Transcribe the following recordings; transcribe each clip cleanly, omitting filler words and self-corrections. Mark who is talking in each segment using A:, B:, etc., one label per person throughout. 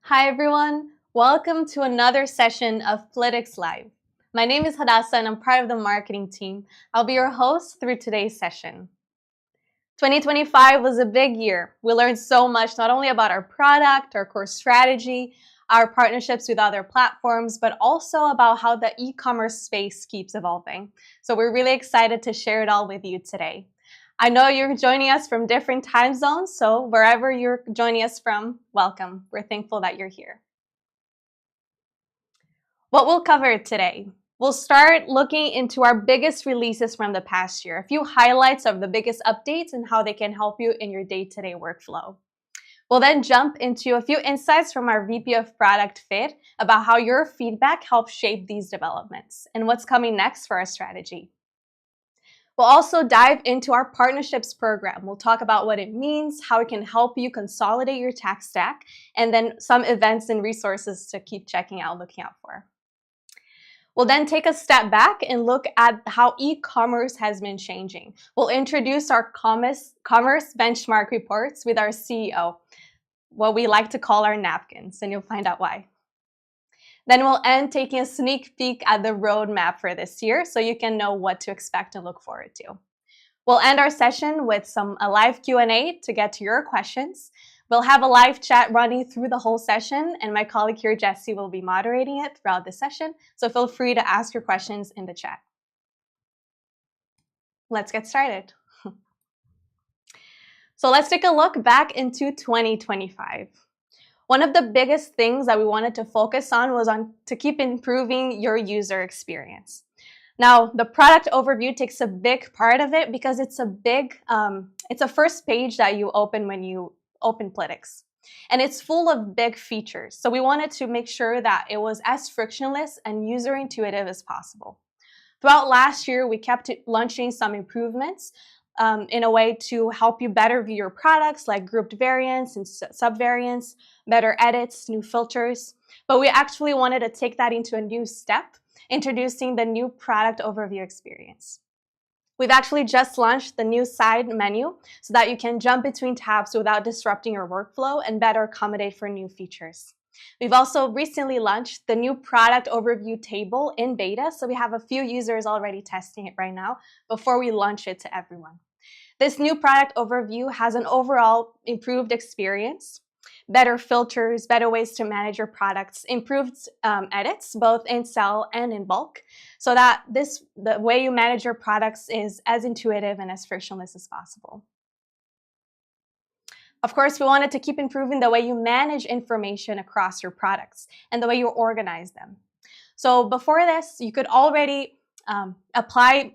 A: Hi everyone, welcome to another session of Plytix Live. My name is Hadassah and I'm part of the marketing team. I'll be your host through today's session. 2025 was a big year. We learned so much, not only about our product, our core strategy, our partnerships with other platforms, but also about how the e-commerce space keeps evolving. So we're really excited to share it all with you today. I know you're joining us from different time zones, so wherever you're joining us from, welcome. We're thankful that you're here. What we'll cover today. We'll start looking into our biggest releases from the past year, a few highlights of the biggest updates and how they can help you in your day-to-day workflow. We'll then jump into a few insights from our VP of Product Fit about how your feedback helps shape these developments and what's coming next for our strategy. We'll also dive into our partnerships program. We'll talk about what it means, how it can help you consolidate your tech stack, and then some events and resources to keep looking out for. We'll then take a step back and look at how e-commerce has been changing. We'll introduce our commerce benchmark reports with our CEO, what we like to call our napkins, and you'll find out why. Then we'll end taking a sneak peek at the roadmap for this year so you can know what to expect and look forward to. We'll end our session with a live Q&A to get to your questions. We'll have a live chat running through the whole session, and my colleague here, Jessie, will be moderating it throughout the session, so feel free to ask your questions in the chat. Let's get started. So let's take a look back into 2025. One of the biggest things that we wanted to focus on was to keep improving your user experience. Now, the product overview takes a big part of it because it's a first page that you open when you open Plytix. And it's full of big features. So we wanted to make sure that it was as frictionless and user intuitive as possible. Throughout last year, we kept launching some improvements in a way to help you better view your products, like grouped variants and subvariants, better edits, new filters. But we actually wanted to take that into a new step, introducing the new product overview experience. We've actually just launched the new side menu so that you can jump between tabs without disrupting your workflow and better accommodate for new features. We've also recently launched the new product overview table in beta, so we have a few users already testing it right now before we launch it to everyone. This new product overview has an overall improved experience, better filters, better ways to manage your products, improved edits, both in sell and in bulk, so that the way you manage your products is as intuitive and as frictionless as possible. Of course, we wanted to keep improving the way you manage information across your products and the way you organize them. So before this, you could already apply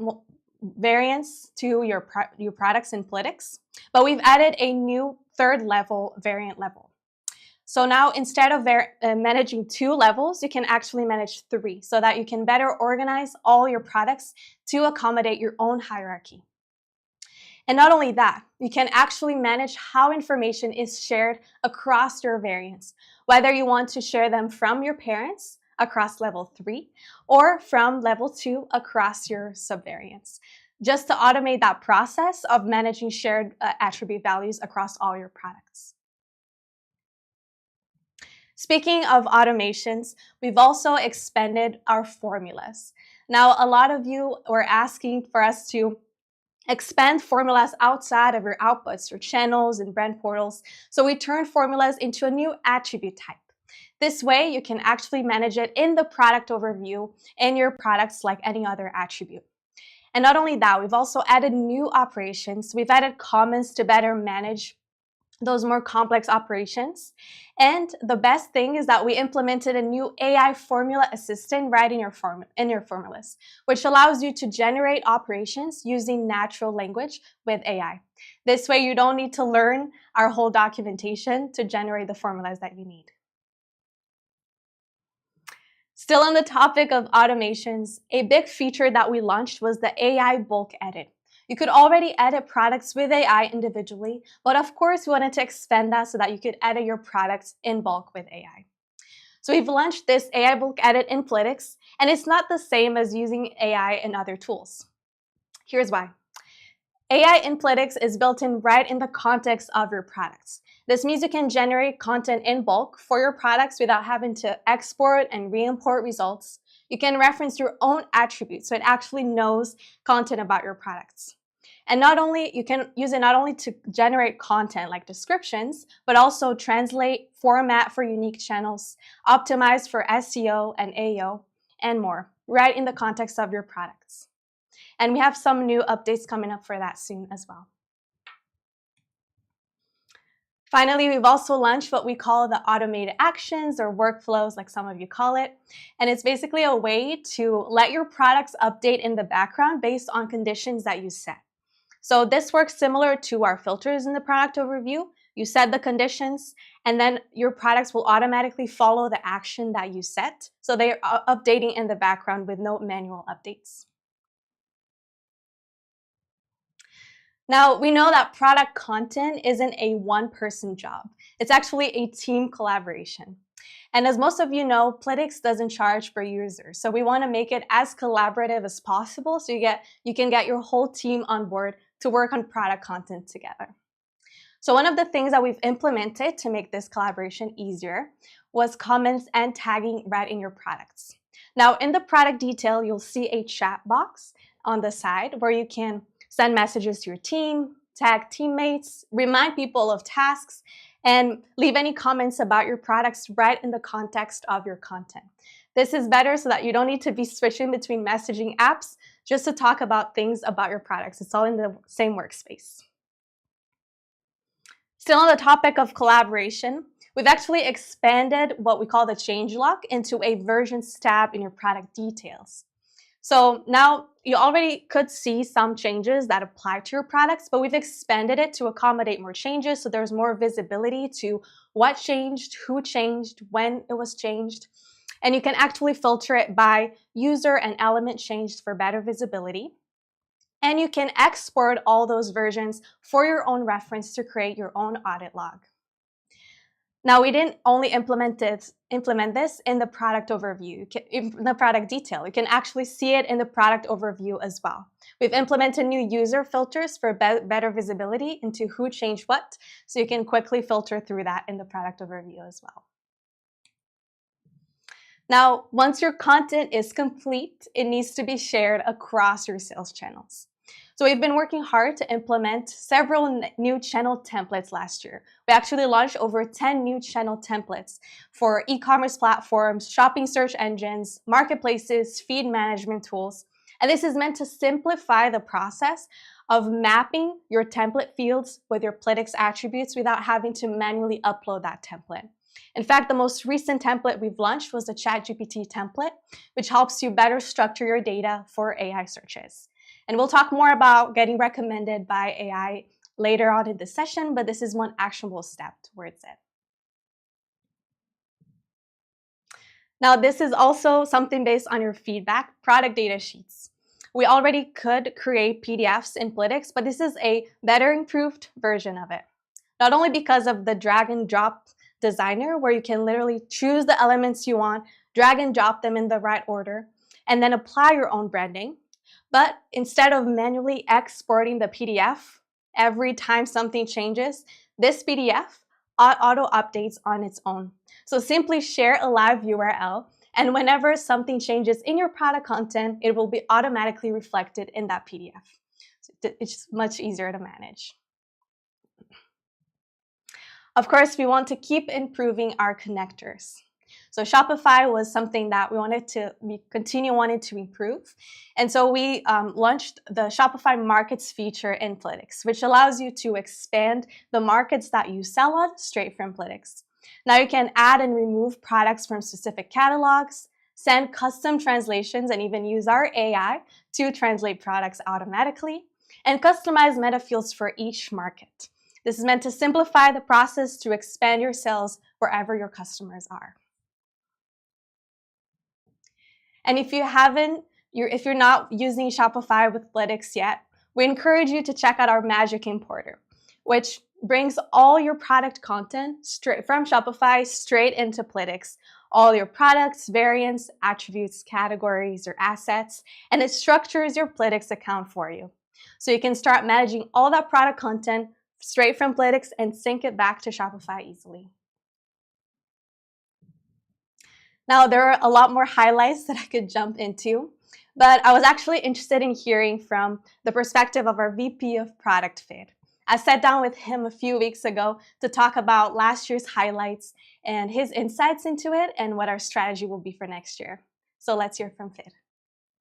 A: variants to your products in Plytix, but we've added a new third level variant level. So now instead of managing 2 levels, you can actually manage 3 so that you can better organize all your products to accommodate your own hierarchy. And not only that, you can actually manage how information is shared across your variants, whether you want to share them from your parents across level 3 or from level 2 across your subvariants, just to automate that process of managing shared attribute values across all your products. Speaking of automations, we've also expanded our formulas. Now, a lot of you were asking for us to expand formulas outside of your outputs, your channels and brand portals. So we turned formulas into a new attribute type. This way, you can actually manage it in the product overview in your products like any other attribute. And not only that, we've also added new operations. We've added comments to better manage those more complex operations. And the best thing is that we implemented a new AI formula assistant right in your formulas, which allows you to generate operations using natural language with AI. This way, you don't need to learn our whole documentation to generate the formulas that you need. Still on the topic of automations, a big feature that we launched was the AI bulk edit. You could already edit products with AI individually, but of course, we wanted to expand that so that you could edit your products in bulk with AI. So we've launched this AI bulk edit in Plytix, and it's not the same as using AI in other tools. Here's why. AI in Plytix is built in right in the context of your products. This means you can generate content in bulk for your products without having to export and re-import results. You can reference your own attributes so it actually knows content about your products. And you can use it not only to generate content like descriptions, but also translate, format for unique channels, optimize for SEO and AO, and more, right in the context of your products. And we have some new updates coming up for that soon as well. Finally, we've also launched what we call the automated actions or workflows, like some of you call it. And it's basically a way to let your products update in the background based on conditions that you set. So this works similar to our filters in the product overview. You set the conditions, and then your products will automatically follow the action that you set. So they are updating in the background with no manual updates. Now, we know that product content isn't a one-person job. It's actually a team collaboration. And as most of you know, Plytix doesn't charge per user. So we want to make it as collaborative as possible so you can get your whole team on board to work on product content together. So one of the things that we've implemented to make this collaboration easier was comments and tagging right in your products. Now, in the product detail, you'll see a chat box on the side where you can send messages to your team, tag teammates, remind people of tasks, and leave any comments about your products right in the context of your content. This is better so that you don't need to be switching between messaging apps just to talk about things about your products. It's all in the same workspace. Still on the topic of collaboration, we've actually expanded what we call the changelog into a versions tab in your product details. So now you already could see some changes that apply to your products, but we've expanded it to accommodate more changes so there's more visibility to what changed, who changed, when it was changed. And you can actually filter it by user and element changed for better visibility. And you can export all those versions for your own reference to create your own audit log. Now, we didn't only implement this in the product overview, in the product detail. You can actually see it in the product overview as well. We've implemented new user filters for better visibility into who changed what, so you can quickly filter through that in the product overview as well. Now, once your content is complete, it needs to be shared across your sales channels. So we've been working hard to implement several new channel templates last year. We actually launched over 10 new channel templates for e-commerce platforms, shopping search engines, marketplaces, feed management tools. And this is meant to simplify the process of mapping your template fields with your Plytix attributes without having to manually upload that template. In fact, the most recent template we've launched was the ChatGPT template, which helps you better structure your data for AI searches. And we'll talk more about getting recommended by AI later on in this session, but this is one actionable step towards it. Now, this is also something based on your feedback, product data sheets. We already could create PDFs in Plytix, but this is a better improved version of it. Not only because of the drag and drop designer, where you can literally choose the elements you want, drag and drop them in the right order, and then apply your own branding. But instead of manually exporting the PDF every time something changes, this PDF auto updates on its own. So simply share a live URL, and whenever something changes in your product content, it will be automatically reflected in that PDF. So it's much easier to manage. Of course, we want to keep improving our connectors. So Shopify was something that we continue wanting to improve. And so we launched the Shopify Markets feature in Plytix, which allows you to expand the markets that you sell on straight from Plytix. Now you can add and remove products from specific catalogs, send custom translations, and even use our AI to translate products automatically, and customize meta fields for each market. This is meant to simplify the process to expand your sales wherever your customers are. And if you're not using Shopify with Plytix yet, we encourage you to check out our Magic Importer, which brings all your product content straight from Shopify straight into Plytix. All your products, variants, attributes, categories, or assets, and it structures your Plytix account for you. So you can start managing all that product content straight from Plytix and sync it back to Shopify easily. Now, there are a lot more highlights that I could jump into, but I was actually interested in hearing from the perspective of our VP of Product Fit. I sat down with him a few weeks ago to talk about last year's highlights and his insights into it and what our strategy will be for next year. So let's hear from Fit.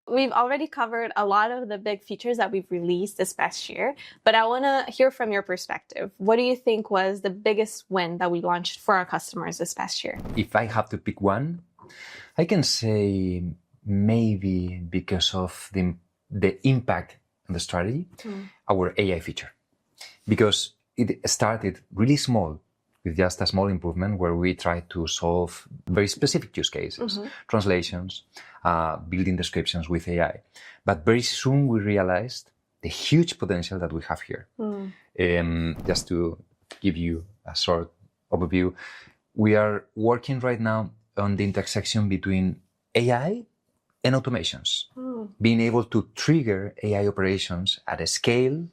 A: We've already covered a lot of the big features that we've released this past year, but I want to hear from your perspective. What do you think was the biggest win that we launched for our customers this past year?
B: If I have to pick one, I can say maybe because of the impact on the strategy, our AI feature. Because it started really small, with just a small improvement where we tried to solve very specific use cases, translations, building descriptions with AI. But very soon we realized the huge potential that we have here. Just to give you a short overview, we are working right now on the intersection between AI and automations, being able to trigger AI operations at a scale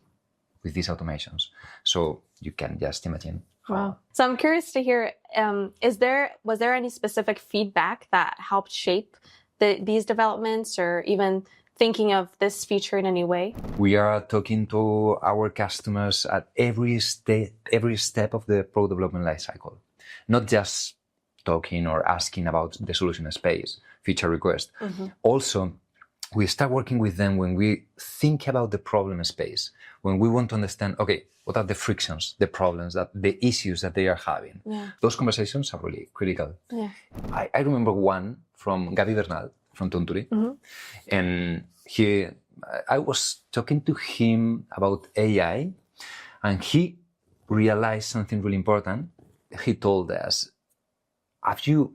B: with these automations. So you can just imagine.
A: Wow. So I'm curious to hear, was there any specific feedback that helped shape these developments, or even thinking of this feature in any way?
B: We are talking to our customers at every step of the product development lifecycle, not just talking or asking about the solution space, feature request. Also, we start working with them when we think about the problem space, when we want to understand, okay, what are the frictions, the problems, the issues that they are having. Those conversations are really critical. I remember one from Gaby Bernal from Tonturi, and I was talking to him about AI, and he realized something really important. He told us, have you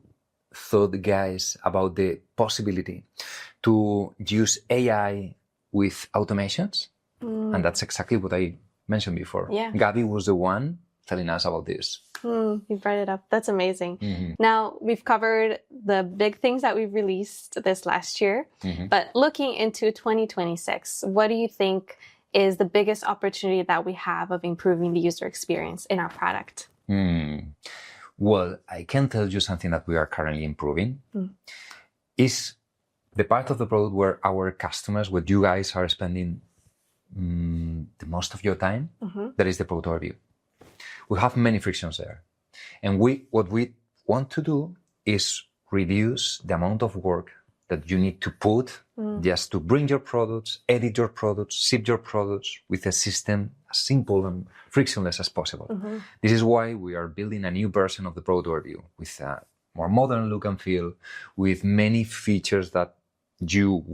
B: thought, guys, about the possibility to use AI with automations? And that's exactly what I mentioned before. Gaby was the one telling us about this.
A: You brought it up. That's amazing. Now, we've covered the big things that we've released this last year, but looking into 2026, what do you think is the biggest opportunity that we have of improving the user experience in our product?
B: Well, I can tell you something that we are currently improving. Is the part of the product where our customers, where you guys are spending the most of your time, that is the product overview. We have many frictions there. And what we want to do is reduce the amount of work that you need to put just to bring your products, edit your products, ship your products with a system as simple and frictionless as possible. This is why we are building a new version of the product overview with a more modern look and feel, with many features that you've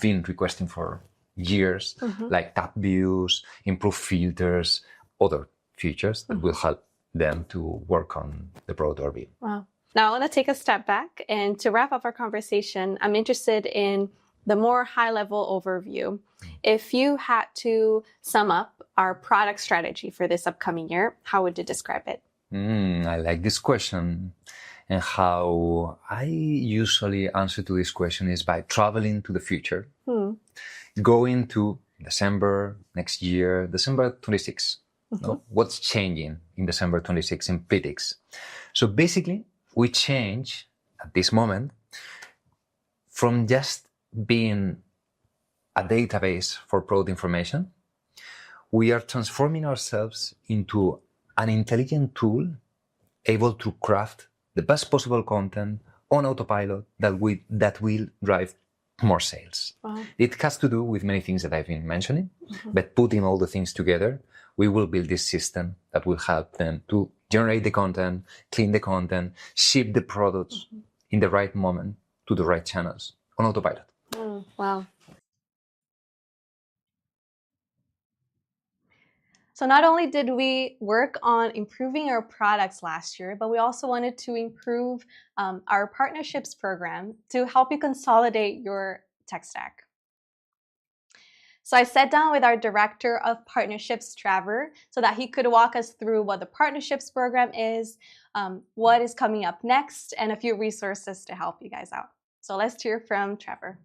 B: been requesting for years, like tab views, improved filters, other features that will help them to work on the product overview.
A: Wow. Now, I want to take a step back, and to wrap up our conversation, I'm interested in the more high-level overview. If you had to sum up our product strategy for this upcoming year, how would you describe it?
B: I like this question. And how I usually answer to this question is by traveling to the future, going to December next year, December 26. What's changing in December 26 in Plytix? So basically, we change at this moment from just being a database for product information. We are transforming ourselves into an intelligent tool able to craft the best possible content on autopilot that will drive more sales. It has to do with many things that I've been mentioning, but putting all the things together, we will build this system that will help them to generate the content, clean the content, ship the products in the right moment to the right channels on autopilot.
A: Wow. So not only did we work on improving our products last year, but we also wanted to improve our partnerships program to help you consolidate your tech stack. So I sat down with our director of partnerships, Trevor, so that he could walk us through what the partnerships program is, what is coming up next, and a few resources to help you guys out. So let's hear from Trevor.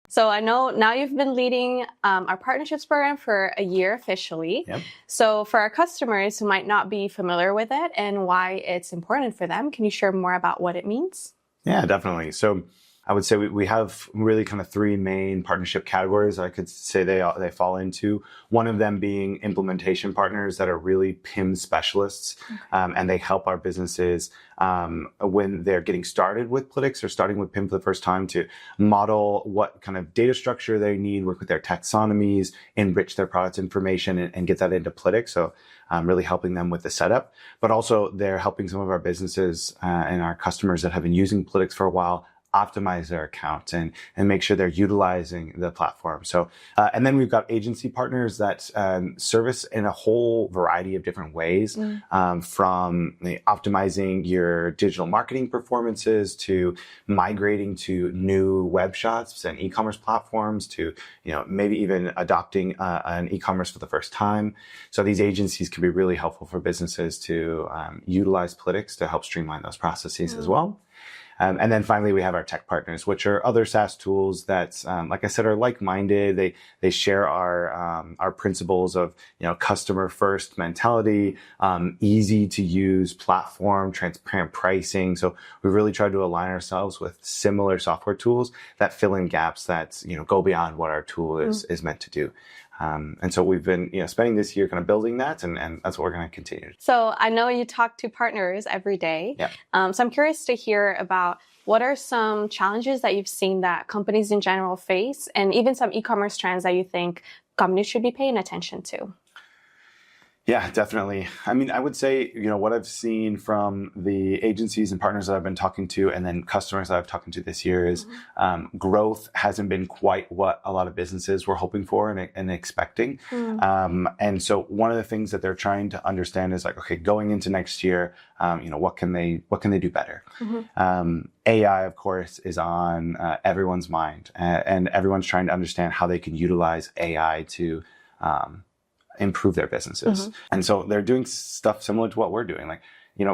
A: So I know now you've been leading our partnerships program for a year officially.
C: Yep.
A: So for our customers who might not be familiar with it and why it's important for them, can you share more about what it means?
C: Yeah, definitely. So I would say we have really kind of three main partnership categories I could say they fall into. One of them being implementation partners that are really PIM specialists, and they help our businesses when they're getting started with Plytix or starting with PIM for the first time to model what kind of data structure they need, work with their taxonomies, enrich their product information, and get that into Plytix. So really helping them with the setup, but also they're helping some of our businesses and our customers that have been using Plytix for a while optimize their account and make sure they're utilizing the platform. So, and then we've got agency partners that service in a whole variety of different ways, from optimizing your digital marketing performances to migrating to new web shops and e-commerce platforms to, maybe even adopting an e-commerce for the first time. So these agencies can be really helpful for businesses to utilize Plytix to help streamline those processes as well. And then finally, we have our tech partners, which are other SaaS tools that, like I said, are like-minded. They share our principles of, customer first mentality, easy to use platform, transparent pricing. So we really try to align ourselves with similar software tools that fill in gaps that, go beyond what our tool is meant to do. And so we've been, spending this year kind of building that, and that's what we're going to continue.
A: So I know you talk to partners every day.
C: Yeah.
A: So I'm curious to hear about what are some challenges that you've seen that companies in general face, and even some e-commerce trends that you think companies should be paying attention to.
C: Yeah, definitely. I mean, I would say, what I've seen from the agencies and partners that I've been talking to, and then customers that I've talked to this year is growth hasn't been quite what a lot of businesses were hoping for and expecting. And so one of the things that they're trying to understand is like, okay, going into next year, what can they do better? AI, of course, is on everyone's mind, and everyone's trying to understand how they can utilize AI to improve their businesses. And so they're doing stuff similar to what we're doing. Like,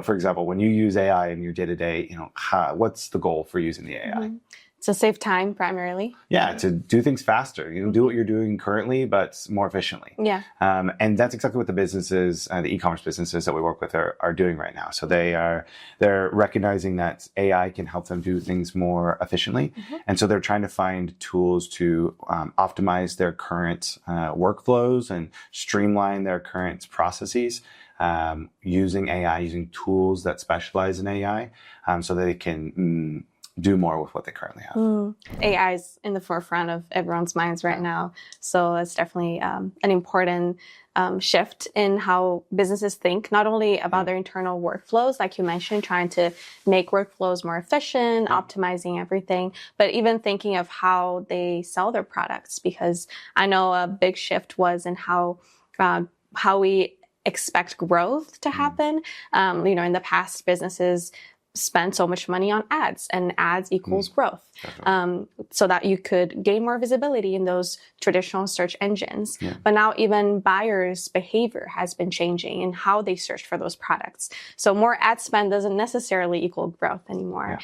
C: for example, when you use AI in your day-to-day, what's the goal for using the AI?
A: To save time primarily.
C: Yeah, to do things faster. Do what you're doing currently, but more efficiently.
A: Yeah.
C: And that's exactly what the businesses, the e-commerce businesses that we work with are doing right now. So they're recognizing that AI can help them do things more efficiently. And so they're trying to find tools to optimize their current workflows and streamline their current processes. Using AI, using tools that specialize in AI, so that they can do more with what they currently have.
A: AI is in the forefront of everyone's minds right now. So it's definitely an important shift in how businesses think, not only about their internal workflows, like you mentioned, trying to make workflows more efficient, optimizing everything, but even thinking of how they sell their products. Because I know a big shift was in how we expect growth to happen. In the past, businesses spend so much money on ads, and ads equals growth, so that you could gain more visibility in those traditional search engines. But now even buyers' behavior has been changing in how they search for those products. So more ad spend doesn't necessarily equal growth anymore.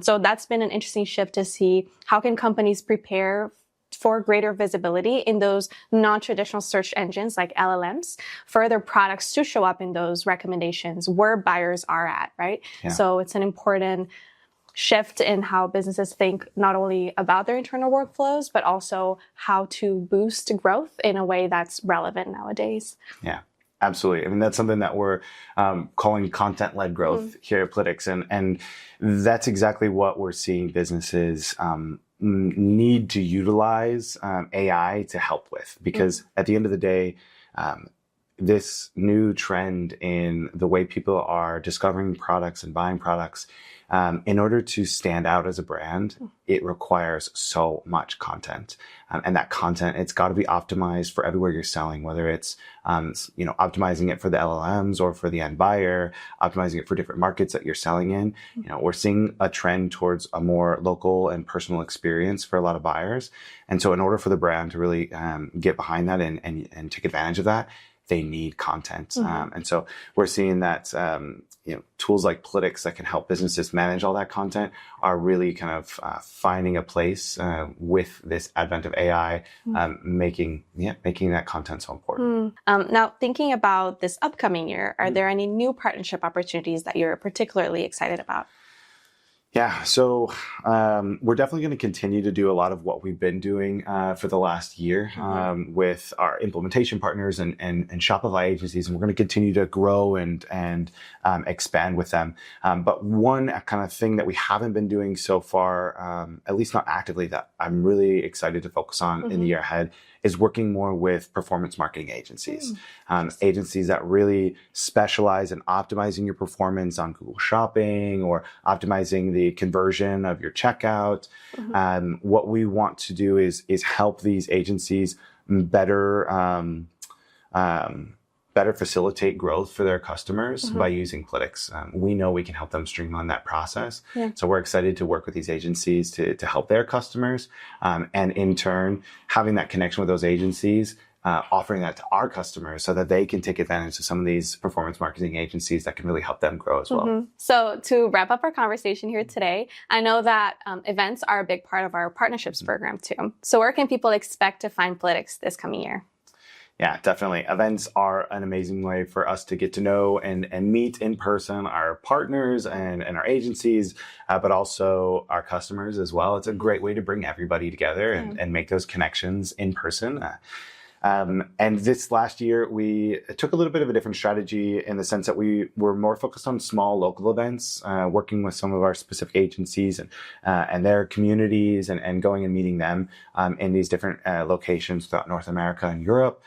A: So that's been an interesting shift to see how can companies prepare for greater visibility in those non-traditional search engines like LLMs for their products to show up in those recommendations where buyers are at, right? So it's an important shift in how businesses think not only about their internal workflows, but also how to boost growth in a way that's relevant nowadays.
C: Yeah. Absolutely. I mean, that's something that we're calling content-led growth here at Plytix. And that's exactly what we're seeing businesses need to utilize AI to help with. Because at the end of the day, this new trend in the way people are discovering products and buying products, in order to stand out as a brand, it requires so much content. And that content, it's got to be optimized for everywhere you're selling, whether it's, optimizing it for the LLMs or for the end buyer, optimizing it for different markets that you're selling in. We're seeing a trend towards a more local and personal experience for a lot of buyers. And so in order for the brand to really get behind that and take advantage of that, they need content. And so we're seeing that, tools like Plytix that can help businesses manage all that content are really kind of finding a place with this advent of AI, making that content so important.
A: Now, thinking about this upcoming year, are there any new partnership opportunities that you're particularly excited about?
C: Yeah, so we're definitely going to continue to do a lot of what we've been doing for the last year with our implementation partners and Shopify agencies, and we're going to continue to grow and expand with them. But one kind of thing that we haven't been doing so far, at least not actively, that I'm really excited to focus on in the year ahead, is working more with performance marketing agencies. Agencies that really specialize in optimizing your performance on Google Shopping or optimizing the conversion of your checkout. What we want to do is help these agencies better facilitate growth for their customers by using Plytix. We know we can help them streamline that process. So we're excited to work with these agencies to help their customers. And in turn, having that connection with those agencies, offering that to our customers so that they can take advantage of some of these performance marketing agencies that can really help them grow as well.
A: So to wrap up our conversation here today, I know that events are a big part of our partnerships program too. So where can people expect to find Plytix this coming year?
C: Yeah, definitely. Events are an amazing way for us to get to know and meet in person our partners and our agencies, but also our customers as well. It's a great way to bring everybody together and make those connections in person. And this last year, we took a little bit of a different strategy in the sense that we were more focused on small local events, working with some of our specific agencies and their communities and going and meeting them in these different locations throughout North America and Europe.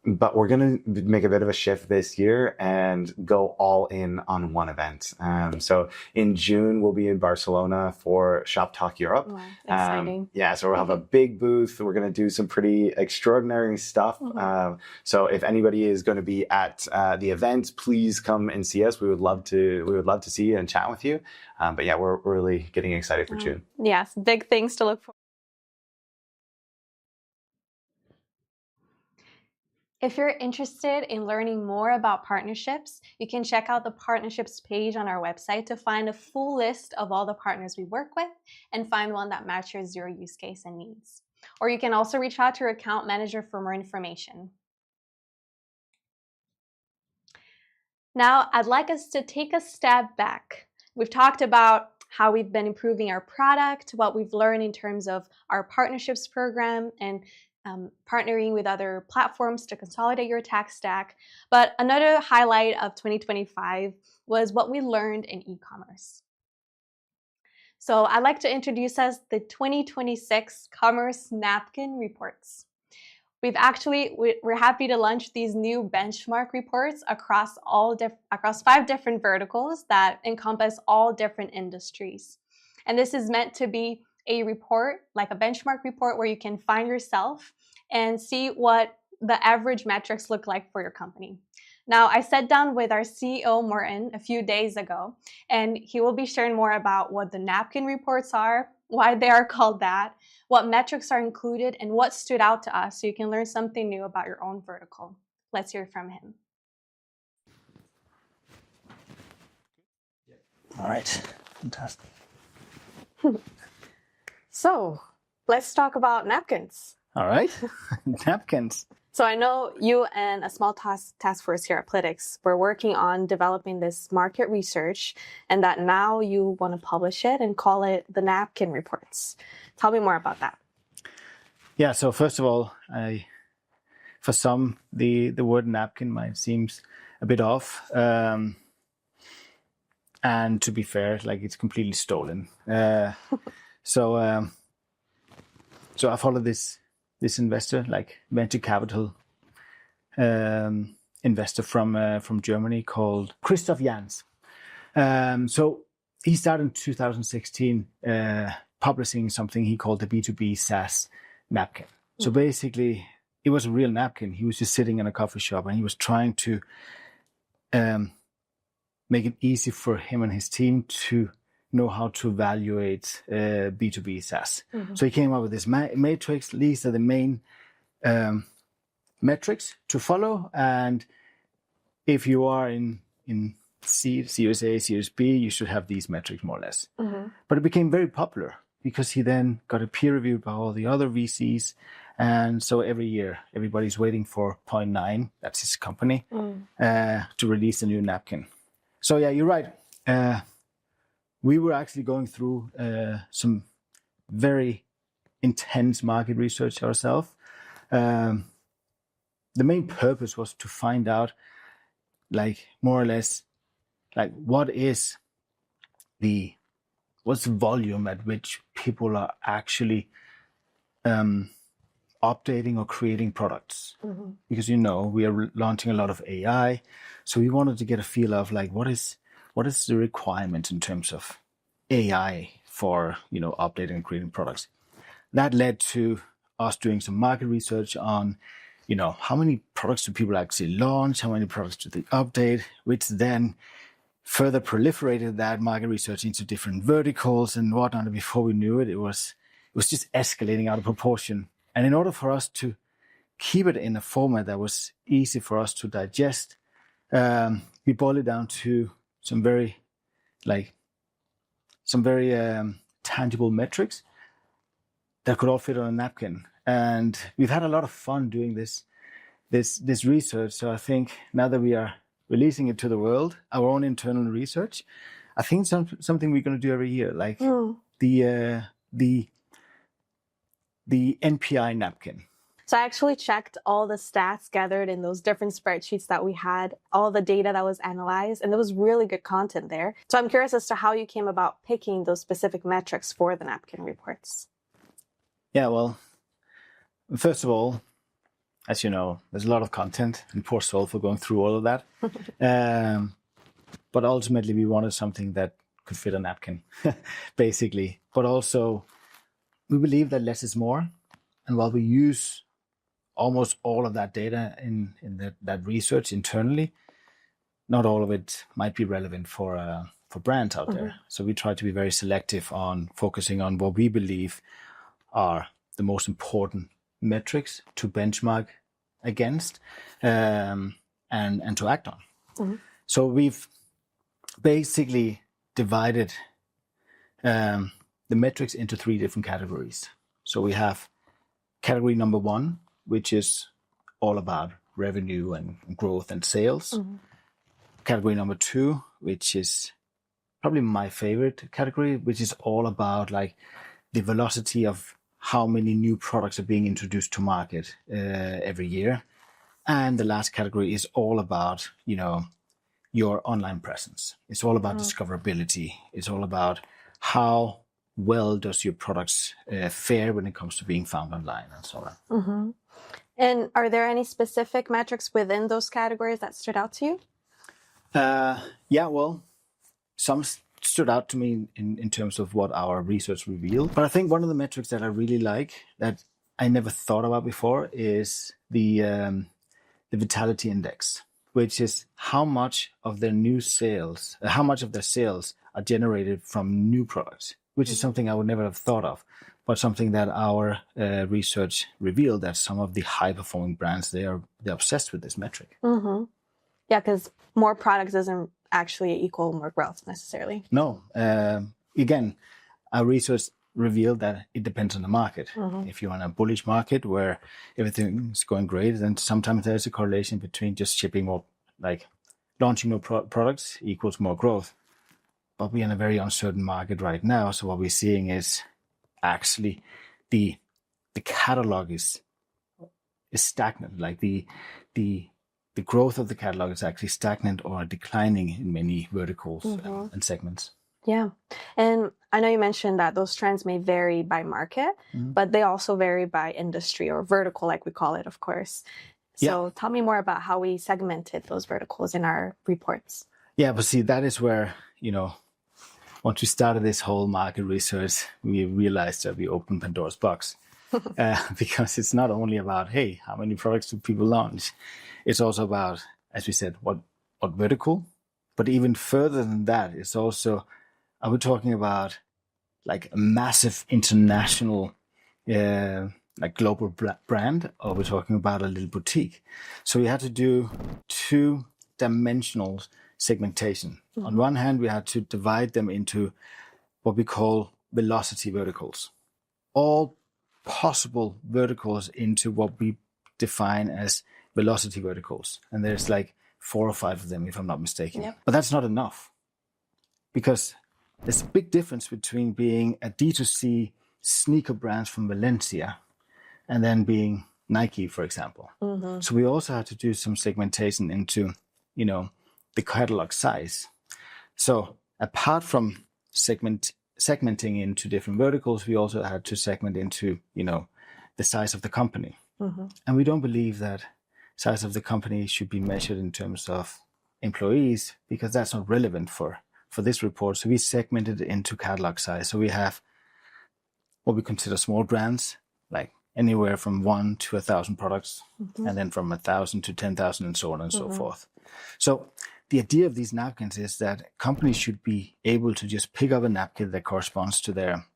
C: But we're going to make a bit of a shift this year and go all in on one event. So in June, we'll be in Barcelona for Shop Talk Europe.
A: Wow, exciting.
C: So we'll have a big booth. We're going to do some pretty extraordinary stuff. So if anybody is going to be at the event, please come and see us. We would love to see you and chat with you. But yeah, we're really getting excited for June.
A: Yes, big things to look for. If you're interested in learning more about partnerships, you can check out the partnerships page on our website to find a full list of all the partners we work with and find one that matches your use case and needs. Or you can also reach out to your account manager for more information. Now, I'd like us to take a step back. We've talked about how we've been improving our product, what we've learned in terms of our partnerships program, and partnering with other platforms to consolidate your tech stack. But another highlight of 2025 was what we learned in e-commerce. So I'd like to introduce us the 2026 Commerce Napkin Reports. We're happy to launch these new benchmark reports across 5 different verticals that encompass all different industries. And this is meant to be a report, like a benchmark report, where you can find yourself and see what the average metrics look like for your company. Now, I sat down with our CEO, Morten, a few days ago, and he will be sharing more about what the napkin reports are, why they are called that, what metrics are included, and what stood out to us so you can learn something new about your own vertical. Let's hear from him.
D: All right, fantastic.
A: So let's talk about napkins.
D: All right, napkins.
A: So I know you and a small task force here at Plytix were working on developing this market research, and that now you want to publish it and call it the Napkin Reports. Tell me more about that.
D: Yeah, so first of all, for some, the word napkin might seems a bit off. And to be fair, like it's completely stolen. So I followed this investor, like venture capital investor from Germany called Christoph Jans. So he started in 2016 publishing something he called the B2B SaaS napkin. So basically, it was a real napkin. He was just sitting in a coffee shop and he was trying to make it easy for him and his team to know how to evaluate B2B SaaS. So he came up with this matrix. These are the main metrics to follow. And if you are in Series A, Series B, you should have these metrics more or less. But it became very popular because he then got a peer reviewed by all the other VCs. And so every year, everybody's waiting for 0.9, that's his company, to release a new napkin. So yeah, you're right. We were actually going through some very intense market research ourselves. The main purpose was to find out, like, more or less, like, what's the volume at which people are actually updating or creating products. Because, we are launching a lot of AI. So we wanted to get a feel of, like, what is the requirement in terms of AI for, updating and creating products. That led to us doing some market research on, how many products do people actually launch? How many products do they update? Which then further proliferated that market research into different verticals and whatnot. And before we knew it, it was just escalating out of proportion. And in order for us to keep it in a format that was easy for us to digest, we boiled it down to some very tangible metrics that could all fit on a napkin. And we've had a lot of fun doing this research. So I think now that we are releasing it to the world, our own internal research, I think something we're going to do every year, like the NPI napkin.
A: So I actually checked all the stats gathered in those different spreadsheets that we had, all the data that was analyzed, and there was really good content there. So I'm curious as to how you came about picking those specific metrics for the napkin reports.
D: Yeah, well, first of all, as you know, there's a lot of content, and poor soul for going through all of that. But ultimately, we wanted something that could fit a napkin, basically. But also, we believe that less is more. And while we use almost all of that data in that research internally, not all of it might be relevant for brands out there. So we try to be very selective on focusing on what we believe are the most important metrics to benchmark against and to act on. So we've basically divided the metrics into 3 different categories. So we have category number 1, which is all about revenue and growth and sales. Category number 2, which is probably my favorite category, which is all about, like, the velocity of how many new products are being introduced to market every year. And the last category is all about, your online presence. It's all about discoverability. It's all about how well does your products fare when it comes to being found online and so on.
A: And are there any specific metrics within those categories that stood out to you?
D: Yeah, well, some stood out to me in terms of what our research revealed. But I think one of the metrics that I really like, that I never thought about before, is the vitality index, which is how much of their sales are generated from new products, which is something I would never have thought of, but something that our research revealed, that some of the high-performing brands, they're obsessed with this metric.
A: Yeah, because more products doesn't actually equal more growth necessarily.
D: No. Again, our research revealed that it depends on the market. If you're in a bullish market where everything's going great, then sometimes there's a correlation between just shipping more, like launching more products equals more growth. But we're in a very uncertain market right now. So what we're seeing is actually the catalog is stagnant. Like the growth of the catalog is actually stagnant or declining in many verticals and segments.
A: Yeah. And I know you mentioned that those trends may vary by market, but they also vary by industry or vertical, like we call it, of course. So tell me more about how we segmented those verticals in our reports.
D: Yeah, but see, that is where, once we started this whole market research, we realized that we opened Pandora's box. Because it's not only about, hey, how many products do people launch? It's also about, as we said, what vertical. But even further than that, it's also, are we talking about like a massive international like global brand, or we're talking about a little boutique. So we had to do 2-dimensional segmentation. On one hand, we had to divide them into what we call velocity verticals. All possible verticals into what we define as velocity verticals. And there's like 4 or 5 of them, if I'm not mistaken.
A: Yep.
D: But that's not enough, because there's a big difference between being a D2C sneaker brand from Valencia and then being Nike, for example. So we also had to do some segmentation into, the catalog size. So apart from segmenting into different verticals, we also had to segment into, the size of the company. And we don't believe that size of the company should be measured in terms of employees, because that's not relevant for this report. So we segmented it into catalog size. So we have what we consider small brands, like anywhere from 1 to 1,000 products, and then from 1,000 to 10,000 and so on and so forth. So the idea of these napkins is that companies should be able to just pick up a napkin that corresponds to their,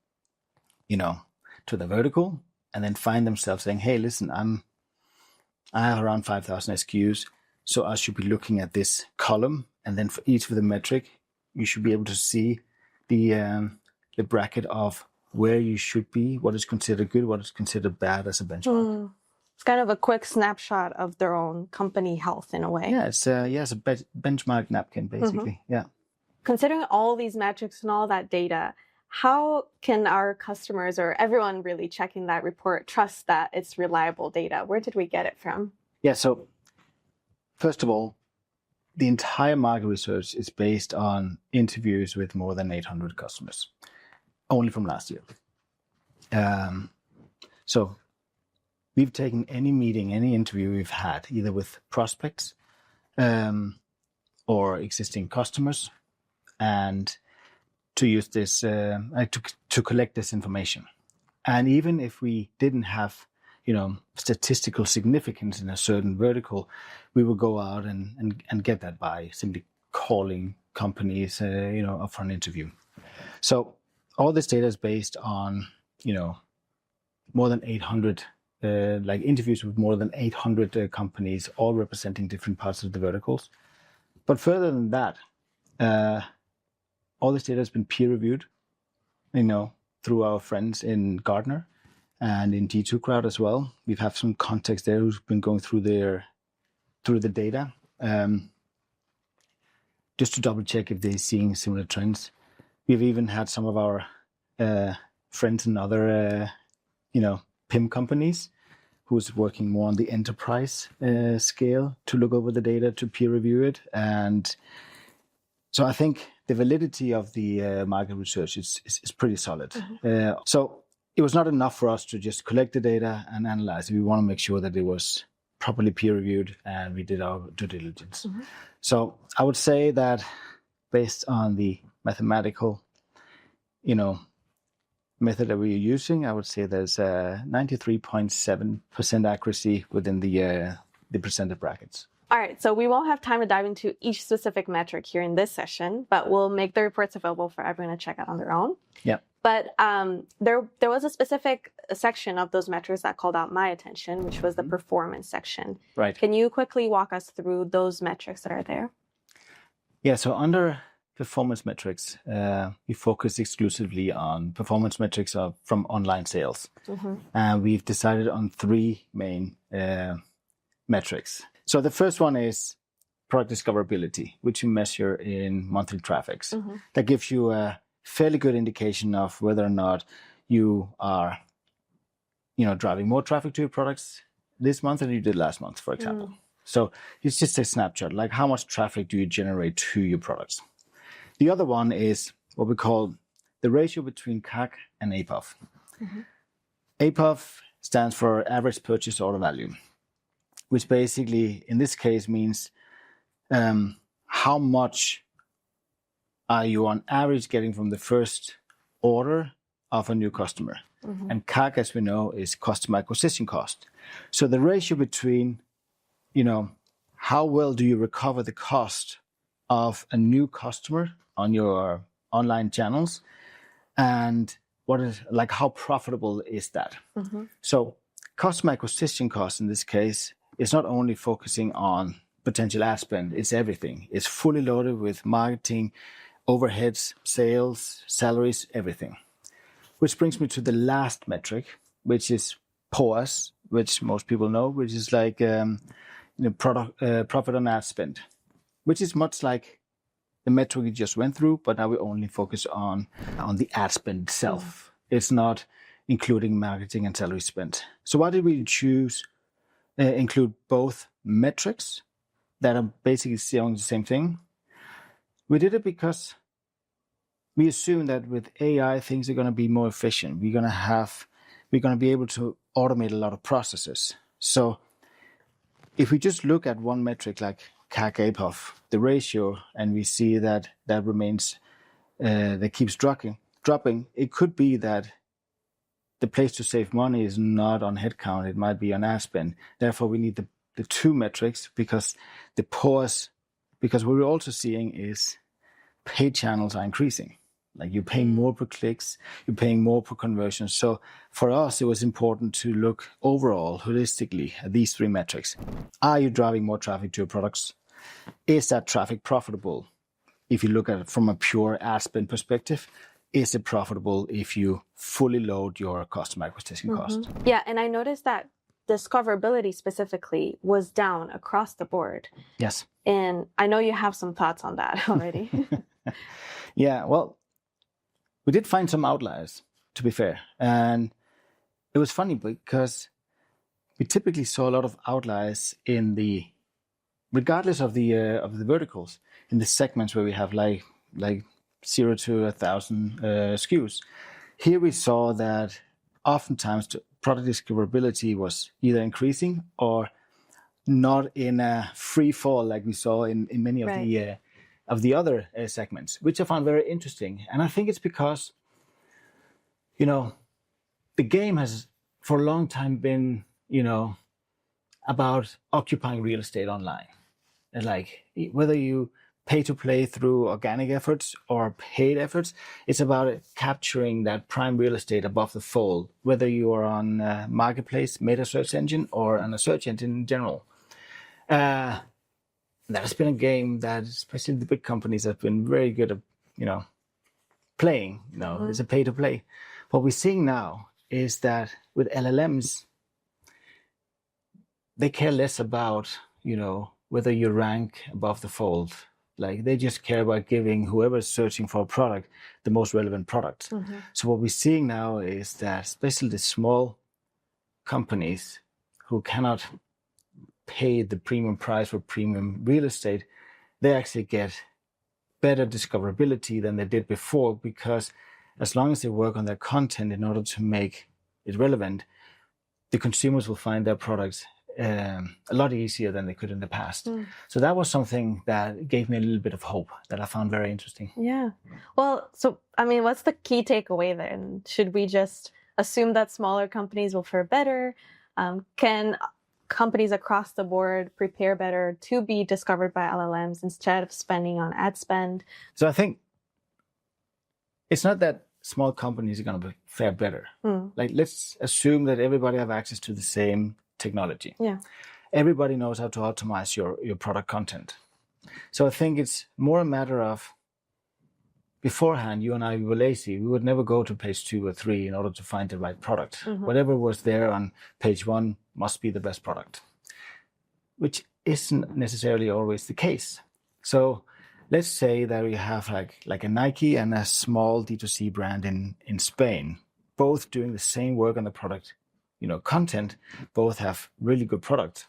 D: to the vertical, and then find themselves saying, hey, listen, I have around 5,000 SKUs, so I should be looking at this column, and then for each of the metric, you should be able to see the bracket of where you should be, what is considered good, what is considered bad as a benchmark.
A: It's kind of a quick snapshot of their own company health in a way.
D: Yeah, it's a benchmark napkin, basically. Yeah.
A: Considering all these metrics and all that data, how can our customers or everyone really checking that report trust that it's reliable data? Where did we get it from?
D: Yeah, so first of all, the entire market research is based on interviews with more than 800 customers, only from last year. So we've taken any meeting, any interview we've had, either with prospects or existing customers, and to use this, to collect this information. And even if we didn't have, statistical significance in a certain vertical, we will go out and get that by simply calling companies, up for an interview. So all this data is based on, more than 800, interviews with more than 800 companies, all representing different parts of the verticals. But further than that, all this data has been peer reviewed, through our friends in Gartner and in G2 Crowd as well. We've had some context there who's been going through the data, just to double check if they're seeing similar trends. We've even had some of our friends in other, PIM companies who's working more on the enterprise scale to look over the data, to peer review it. And so I think the validity of the market research is pretty solid. So it was not enough for us to just collect the data and analyze it. We want to make sure that it was properly peer reviewed, and we did our due diligence. So I would say that based on the mathematical, method that we're using, I would say there's a 93.7% accuracy within the presented brackets.
A: All right, so we won't have time to dive into each specific metric here in this session, but we'll make the reports available for everyone to check out on their own.
D: Yeah.
A: But there was a specific section of those metrics that called out my attention, which was the performance section.
D: Right.
A: Can you quickly walk us through those metrics that are there?
D: Yeah, so under performance metrics, we focus exclusively on performance metrics from online sales. And we've decided on 3 main metrics. So the first one is product discoverability, which you measure in monthly traffics. That gives you a fairly good indication of whether or not you are, driving more traffic to your products this month than you did last month, for example. So it's just a snapshot, like how much traffic do you generate to your products. The other one is what we call the ratio between CAC and APOV. APOV stands for average purchase order value, which basically, in this case, means how much are you on average getting from the first order of a new customer. And CAC, as we know, is customer acquisition cost. So the ratio between, how well do you recover the cost of a new customer on your online channels, and what is how profitable is that? So customer acquisition cost in this case is not only focusing on potential ad spend, it's everything. It's fully loaded with marketing, overheads, sales, salaries, everything. Which brings me to the last metric, which is POAS, which most people know, which is like profit on ad spend, which is much like the metric we just went through, but now we only focus on the ad spend itself. It's not including marketing and salary spend. So why did we choose include both metrics that are basically showing the same thing? We did it because we assume that with AI, things are going to be more efficient. We're going to be able to automate a lot of processes. So if we just look at one metric like CAC APOF, the ratio, and we see that remains, that keeps dropping, it could be that the place to save money is not on headcount, it might be on ad spend. Therefore, we need the two metrics because the POAS, because what we're also seeing is paid channels are increasing. Like you're paying more per clicks, you're paying more per conversion. So for us, it was important to look overall, holistically, at these three metrics. Are you driving more traffic to your products? Is that traffic profitable? If you look at it from a pure ad spend perspective, is it profitable if you fully load your customer acquisition cost?
A: Yeah, and I noticed that discoverability specifically was down across the board.
D: Yes.
A: And I know you have some thoughts on that already.
D: Yeah, well, we did find some outliers, to be fair. And it was funny because we typically saw a lot of outliers regardless of the verticals, in the segments where we have like 0 to 1,000 SKUs. Here we saw that oftentimes the product discoverability was either increasing or not in a free fall like we saw in many of the other segments, which I found very interesting. And I think it's because, the game has for a long time been, about occupying real estate online. And like whether you pay to play through organic efforts or paid efforts, it's about capturing that prime real estate above the fold, whether you are on a marketplace, meta search engine, or on a search engine in general. That has been a game that especially the big companies have been very good at, playing. It's a pay to play. What we're seeing now is that with LLMs, they care less about, whether you rank above the fold. Like they just care about giving whoever's searching for a product the most relevant product. So what we're seeing now is that especially the small companies who cannot pay the premium price for premium real estate, they actually get better discoverability than they did before, because as long as they work on their content in order to make it relevant, the consumers will find their products a lot easier than they could in the past. So that was something that gave me a little bit of hope that I found very interesting.
A: Yeah. Well, so, what's the key takeaway then? Should we just assume that smaller companies will fare better? Can companies across the board prepare better to be discovered by LLMs instead of spending on ad spend?
D: So I think it's not that small companies are going to fare better. Like let's assume that everybody have access to the same technology.
A: Yeah.
D: Everybody knows how to optimize your product content. So I think it's more a matter of beforehand, you and I were lazy. We would never go to page 2 or 3 in order to find the right product. Whatever was there on page 1 must be the best product, which isn't necessarily always the case. So let's say that we have like a Nike and a small D2C brand in Spain, both doing the same work on the product, content, both have really good product.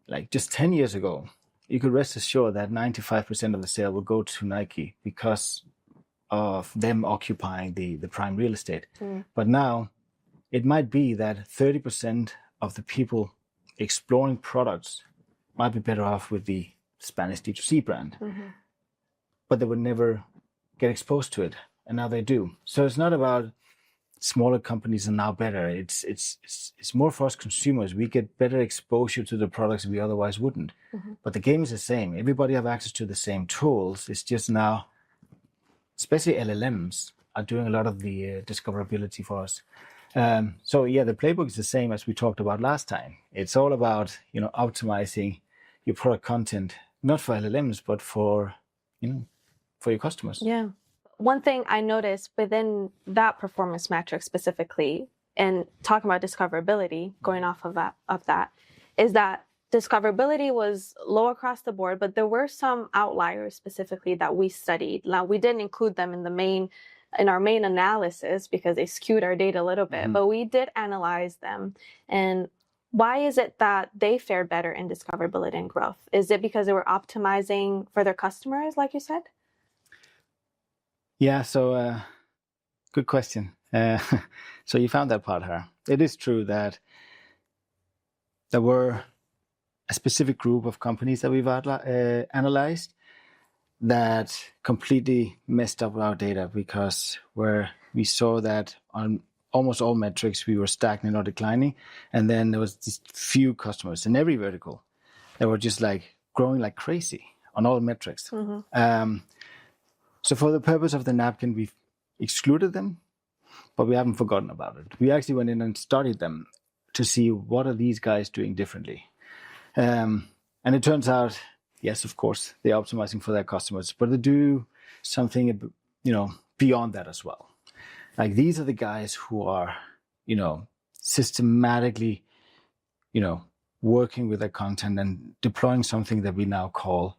D: Like just 10 years ago, you could rest assured that 95% of the sale will go to Nike because of them occupying the prime real estate. But now it might be that 30% of the people exploring products might be better off with the Spanish D2C brand, but they would never get exposed to it. And now they do. So it's not about smaller companies are now better. It's more for us consumers. We get better exposure to the products we otherwise wouldn't. But the game is the same. Everybody have access to the same tools. It's just now, especially LLMs, are doing a lot of the discoverability for us. So yeah, the playbook is the same as we talked about last time. It's all about, optimizing your product content, not for LLMs, but for your customers.
A: Yeah. One thing I noticed within that performance metric specifically, and talking about discoverability, going off of that, is that discoverability was low across the board, but there were some outliers specifically that we studied. Now, we didn't include them in our main analysis because they skewed our data a little bit, but we did analyze them. And why is it that they fared better in discoverability and growth? Is it because they were optimizing for their customers, like you said?
D: Yeah, so good question. So you found that part here. It is true that there were a specific group of companies that we've analyzed that completely messed up our data, because where we saw that on almost all metrics we were stagnant or declining, and then there was these few customers in every vertical that were just like growing like crazy on all metrics. So for the purpose of the napkin, we've excluded them, but we haven't forgotten about it. We actually went in and studied them to see what are these guys doing differently. And it turns out, yes, of course, they're optimizing for their customers, but they do something, beyond that as well. Like, these are the guys who are, systematically, working with their content and deploying something that we now call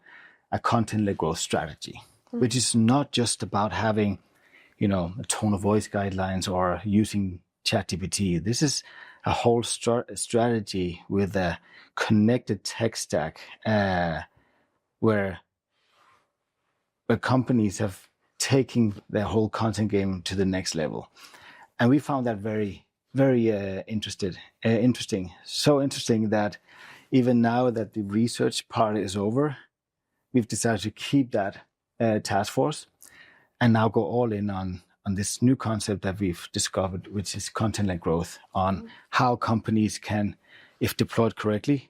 D: a content-led growth strategy, which is not just about having, a tone of voice guidelines or using ChatGPT. This is a whole strategy with a connected tech stack, where companies have taken their whole content game to the next level. And we found that very, very interesting. So interesting that even now that the research part is over, we've decided to keep that task force and now go all in on this new concept that we've discovered, which is content-led growth, on how companies can, if deployed correctly,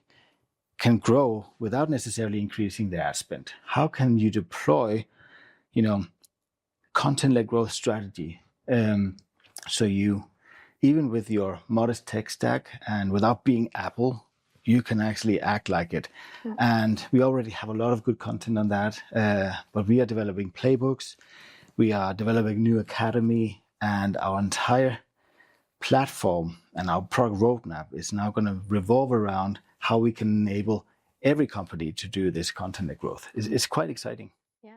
D: can grow without necessarily increasing their ad spend. How can you deploy, content-led growth strategy, so you, even with your modest tech stack and without being Apple, you can actually act like it. And we already have a lot of good content on that, but we are developing playbooks. We are developing new academy, and our entire platform and our product roadmap is now going to revolve around how we can enable every company to do this content-led growth. It's quite exciting.
A: Yeah.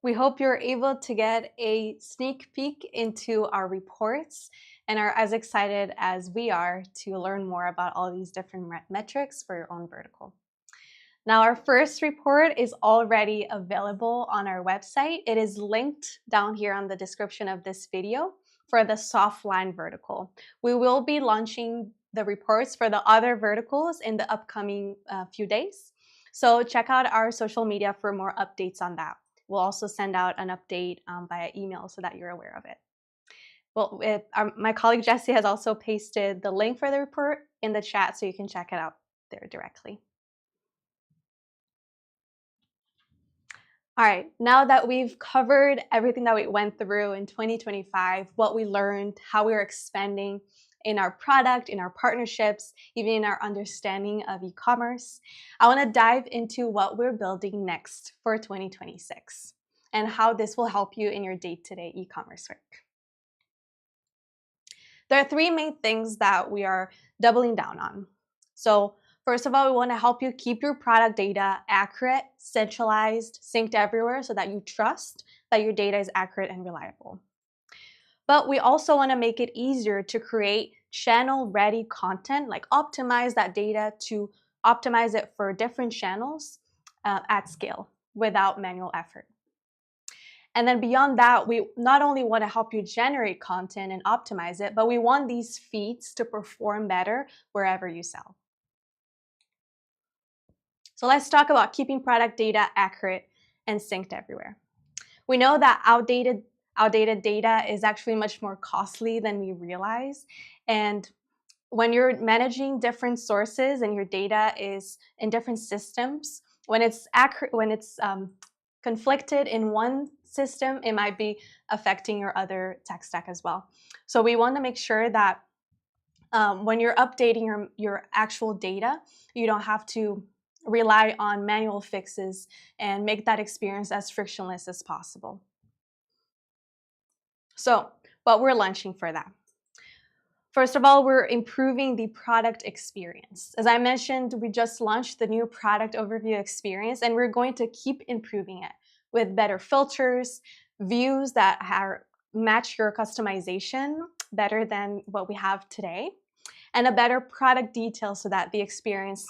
A: We hope you're able to get a sneak peek into our reports and are as excited as we are to learn more about all these different metrics for your own vertical. Now, our first report is already available on our website. It is linked down here on the description of this video for the softline vertical. We will be launching the reports for the other verticals in the upcoming few days. So check out our social media for more updates on that. We'll also send out an update via email so that you're aware of it. Well, my colleague Jesse has also pasted the link for the report in the chat, so you can check it out there directly. All right, now that we've covered everything that we went through in 2025, what we learned, how we are expanding in our product, in our partnerships, even in our understanding of e-commerce, I want to dive into what we're building next for 2026 and how this will help you in your day-to-day e-commerce work. There are three main things that we are doubling down on. So first of all, we want to help you keep your product data accurate, centralized, synced everywhere so that you trust that your data is accurate and reliable. But we also want to make it easier to create channel-ready content, like optimize that data to optimize it for different channels at scale without manual effort. And then beyond that, we not only want to help you generate content and optimize it, but we want these feeds to perform better wherever you sell. So let's talk about keeping product data accurate and synced everywhere. We know that outdated data is actually much more costly than we realize. And when you're managing different sources and your data is in different systems, when it's conflicted in one system, it might be affecting your other tech stack as well. So we want to make sure that when you're updating your actual data, you don't have to rely on manual fixes and make that experience as frictionless as possible. So what we're launching for that. First of all, we're improving the product experience. As I mentioned, we just launched the new product overview experience, and we're going to keep improving it with better filters, views that match your customization better than what we have today, and a better product detail so that the experience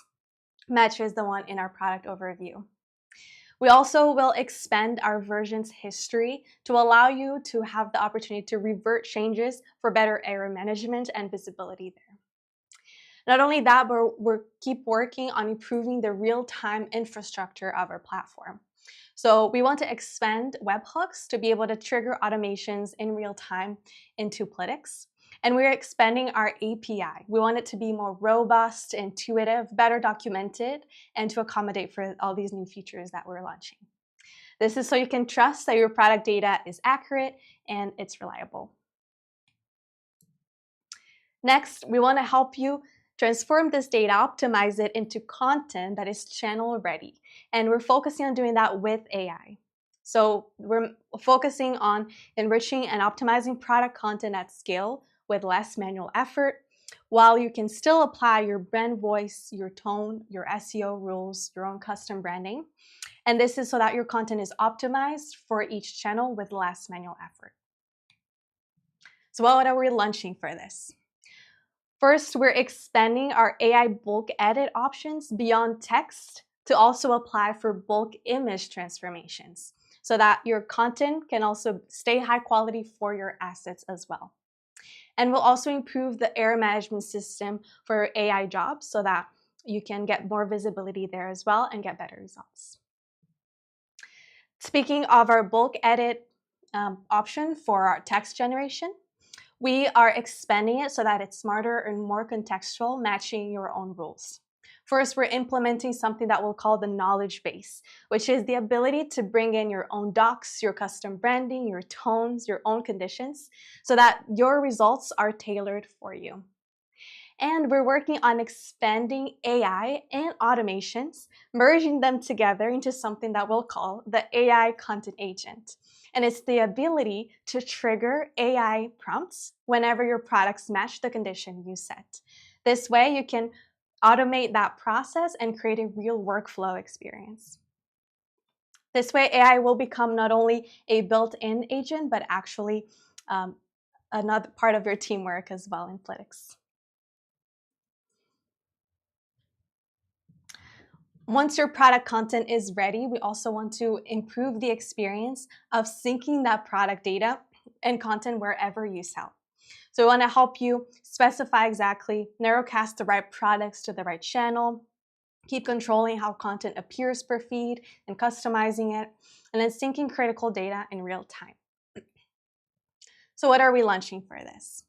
A: matches the one in our product overview. We also will expand our versions history to allow you to have the opportunity to revert changes for better error management and visibility there. Not only that, but we'll keep working on improving the real-time infrastructure of our platform. So we want to expand webhooks to be able to trigger automations in real time into Plytix. And we're expanding our API. We want it to be more robust, intuitive, better documented, and to accommodate for all these new features that we're launching. This is so you can trust that your product data is accurate and it's reliable. Next, we want to help you transform this data, optimize it into content that is channel ready. And we're focusing on doing that with AI. So we're focusing on enriching and optimizing product content at scale with less manual effort, while you can still apply your brand voice, your tone, your SEO rules, your own custom branding. And this is so that your content is optimized for each channel with less manual effort. So what are we launching for this? First, we're expanding our AI bulk edit options beyond text to also apply for bulk image transformations so that your content can also stay high quality for your assets as well. And we'll also improve the error management system for AI jobs so that you can get more visibility there as well and get better results. Speaking of our bulk edit option for our text generation, we are expanding it so that it's smarter and more contextual, matching your own rules. First, we're implementing something that we'll call the knowledge base, which is the ability to bring in your own docs, your custom branding, your tones, your own conditions, so that your results are tailored for you. And we're working on expanding AI and automations, merging them together into something that we'll call the AI content agent. And it's the ability to trigger AI prompts whenever your products match the condition you set. This way, you can automate that process and create a real workflow experience. This way, AI will become not only a built-in agent, but actually another part of your teamwork as well in Plytix. Once your product content is ready, we also want to improve the experience of syncing that product data and content wherever you sell. So we want to help you specify exactly, narrowcast the right products to the right channel, keep controlling how content appears per feed and customizing it, and then syncing critical data in real time. So what are we launching for this?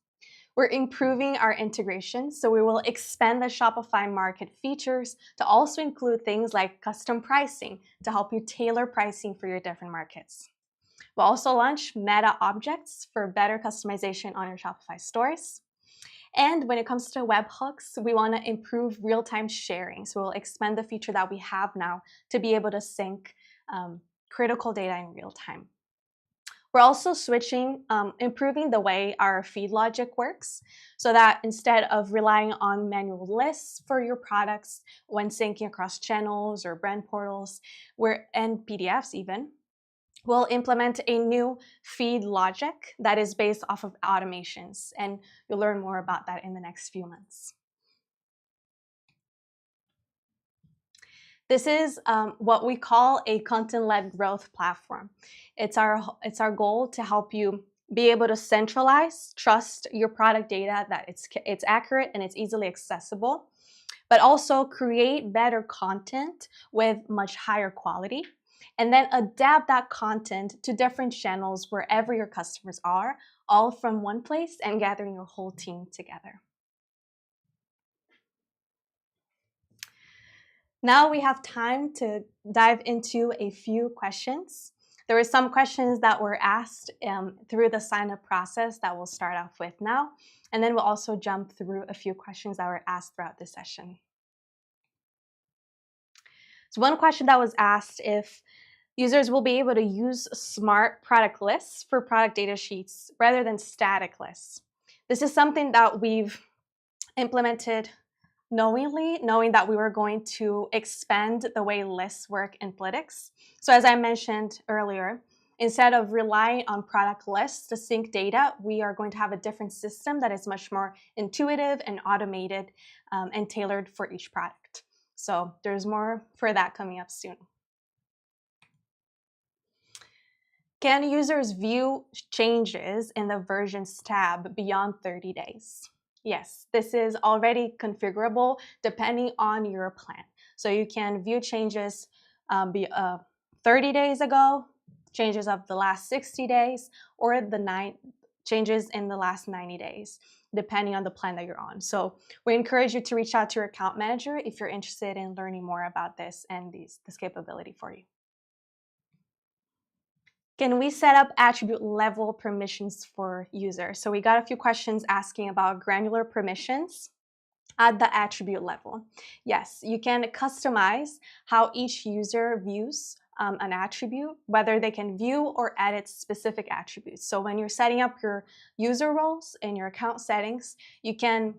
A: We're improving our integration, so we will expand the Shopify Market features to also include things like custom pricing to help you tailor pricing for your different markets. We'll also launch meta objects for better customization on your Shopify stores. And when it comes to webhooks, we want to improve real-time sharing. So we'll expand the feature that we have now to be able to sync critical data in real time. We're also improving the way our feed logic works so that instead of relying on manual lists for your products when syncing across channels or brand portals, and PDFs even, we'll implement a new feed logic that is based off of automations, and you'll learn more about that in the next few months. This is what we call a content-led growth platform. It's our goal to help you be able to centralize, trust your product data, that it's accurate and it's easily accessible, but also create better content with much higher quality, and then adapt that content to different channels wherever your customers are, all from one place and gathering your whole team together. Now we have time to dive into a few questions. There were some questions that were asked through the sign-up process that we'll start off with now, and then we'll also jump through a few questions that were asked throughout the session. So one question that was asked if users will be able to use smart product lists for product data sheets rather than static lists. This is something that we've implemented knowing that we were going to expand the way lists work in Plytix. So as I mentioned earlier, instead of relying on product lists to sync data, we are going to have a different system that is much more intuitive and automated and tailored for each product. So there's more for that coming up soon. Can users view changes in the versions tab beyond 30 days? Yes, this is already configurable depending on your plan. So you can view changes 30 days ago, changes of the last 60 days, or the changes in the last 90 days, depending on the plan that you're on. So we encourage you to reach out to your account manager if you're interested in learning more about this and this capability for you. Can we set up attribute level permissions for users? So we got a few questions asking about granular permissions at the attribute level. Yes, you can customize how each user views an attribute, whether they can view or edit specific attributes. So when you're setting up your user roles in your account settings, you can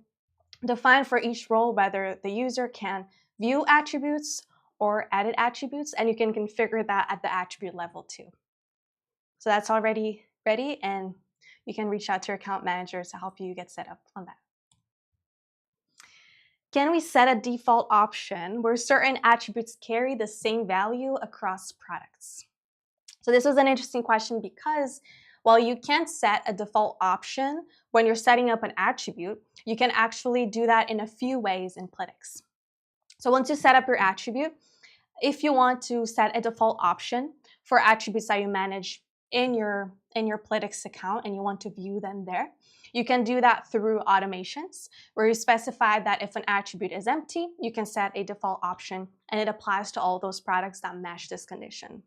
A: define for each role whether the user can view attributes or edit attributes, and you can configure that at the attribute level too. So that's already ready, and you can reach out to your account managers to help you get set up on that. Can we set a default option where certain attributes carry the same value across products? So this was an interesting question because while you can't set a default option when you're setting up an attribute, you can actually do that in a few ways in Plytix. So once you set up your attribute, if you want to set a default option for attributes that you manage in your Plytix account and you want to view them there, you can do that through automations where you specify that if an attribute is empty, you can set a default option and it applies to all those products that match this condition.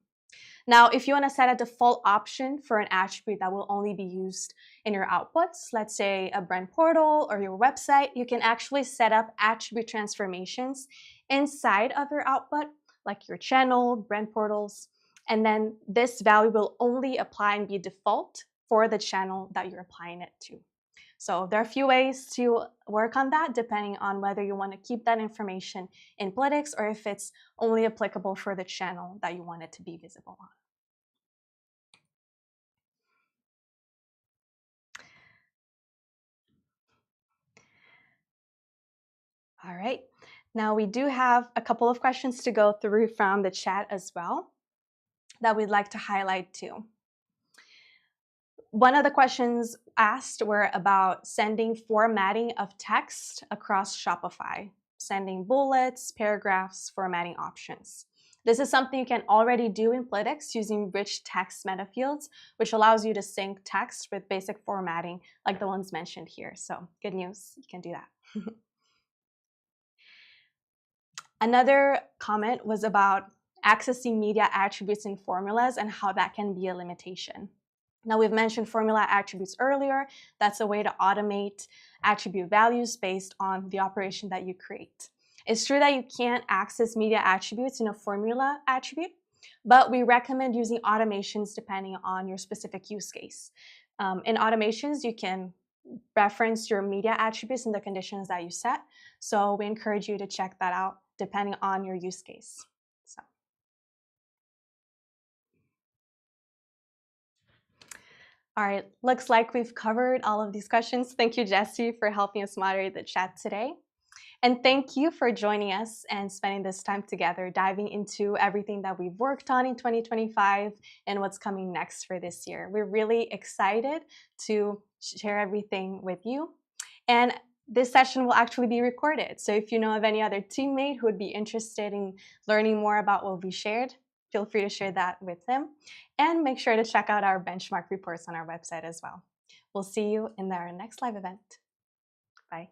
A: Now, if you want to set a default option for an attribute that will only be used in your outputs, let's say a brand portal or your website, you can actually set up attribute transformations inside of your output, like your channel, brand portals, and then this value will only apply and be default for the channel that you're applying it to. So there are a few ways to work on that depending on whether you want to keep that information in Plytix or if it's only applicable for the channel that you want it to be visible on. All right, now we do have a couple of questions to go through from the chat as well that we'd like to highlight too. One of the questions asked were about sending formatting of text across Shopify, sending bullets, paragraphs, formatting options. This is something you can already do in Plytix using rich text meta fields, which allows you to sync text with basic formatting like the ones mentioned here. So good news, you can do that. Another comment was about accessing media attributes in formulas and how that can be a limitation. Now, we've mentioned formula attributes earlier. That's a way to automate attribute values based on the operation that you create. It's true that you can't access media attributes in a formula attribute, but we recommend using automations depending on your specific use case. In automations, you can reference your media attributes and the conditions that you set. So we encourage you to check that out depending on your use case. All right, looks like we've covered all of these questions. Thank you, Jesse, for helping us moderate the chat today. And thank you for joining us and spending this time together, diving into everything that we've worked on in 2025 and what's coming next for this year. We're really excited to share everything with you. And this session will actually be recorded. So if you know of any other teammate who would be interested in learning more about what we shared, feel free to share that with them. And make sure to check out our benchmark reports on our website as well. We'll see you in our next live event. Bye.